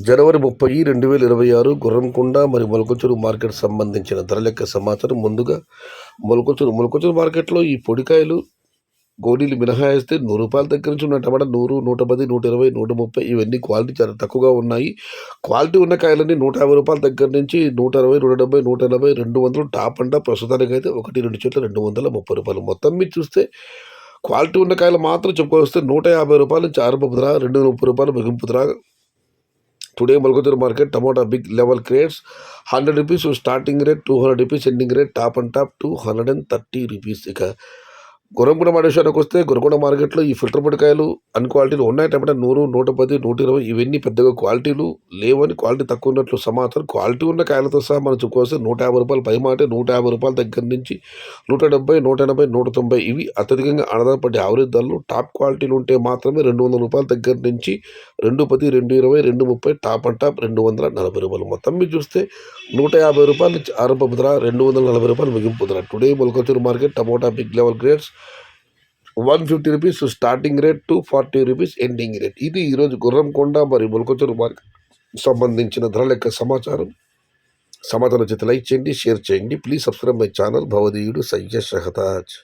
జనవరి 30, 2026 గుర్రంకొండ మరియు మొలకచూరు మార్కెట్ సంబంధించిన ధర లెక్క సమాచారం. ముందుగా మొలకచూరు మార్కెట్లో ఈ పొడికాయలు గోడీలు మినహాయిస్తే రూ. 100 దగ్గర నుంచి ఉన్న టమాటా 100, 110, 120, 130 ఇవన్నీ క్వాలిటీ చాలా తక్కువగా ఉన్నాయి. క్వాలిటీ ఉన్న కాయలన్నీ రూ. 150 దగ్గర నుంచి 160, 170, 180, 200 టాప్ అండ్ టాప్. ప్రస్తుతానికైతే 1, 2 చెట్లు రూ. 230. మొత్తం మీద చూస్తే క్వాలిటీ ఉన్న కాయలు మాత్రం చెప్పుకొస్తే రూ. 150 నుంచి ఆరంభపు ధర, రూ. 230 ముగింపు ధర. Today Molakachuru market tomato big level crates ₹100 starting rate, ₹200 ending rate, top and top ₹230. ఇక గుర్రంకొండ విషయానికి వస్తే గుర్రంకొండ మార్కెట్లో ఈ ఫిల్టర్ పొడికాయలు అన్ని క్వాలిటీలు ఉన్నాయి. టమాటా 100, 110, 120 ఇవన్నీ పెద్దగా క్వాలిటీలు లేవని, క్వాలిటీ తక్కువ ఉన్నట్లు సమాచారం. క్వాలిటీ ఉన్న కాయలతో సహా మనం చెప్పుకోవస్తే ₹150 పై మాట, ₹150 దగ్గర నుంచి 170, 180, 190 ఇవి అత్యధికంగా ఆధారపడే యావరేజ్ ధరలు. టాప్ క్వాలిటీలు ఉంటే మాత్రమే ₹200 దగ్గర నుంచి 210, 220, 230 టాప్ అండ్ టాప్ ₹240. మొత్తం మీరు చూస్తే ₹150 నుంచి ఆరంభపు ధర, ₹240 ముగింపు ధర. Today Molakachuru market tomato big level grades ₹150 starting rate, ₹240 ending rate. ఇది ఈరోజు గుర్రంకొండ మరియు మొలకచూరు మార్కెట్ సంబంధించిన ధర లెక్క సమాచారం. చేత లైక్ చేయండి, షేర్ చేయండి. ప్లీజ్ సబ్స్క్రైబ్ మై ఛానల్ భవదీయుడు సయ్యద్ షహతాజ్.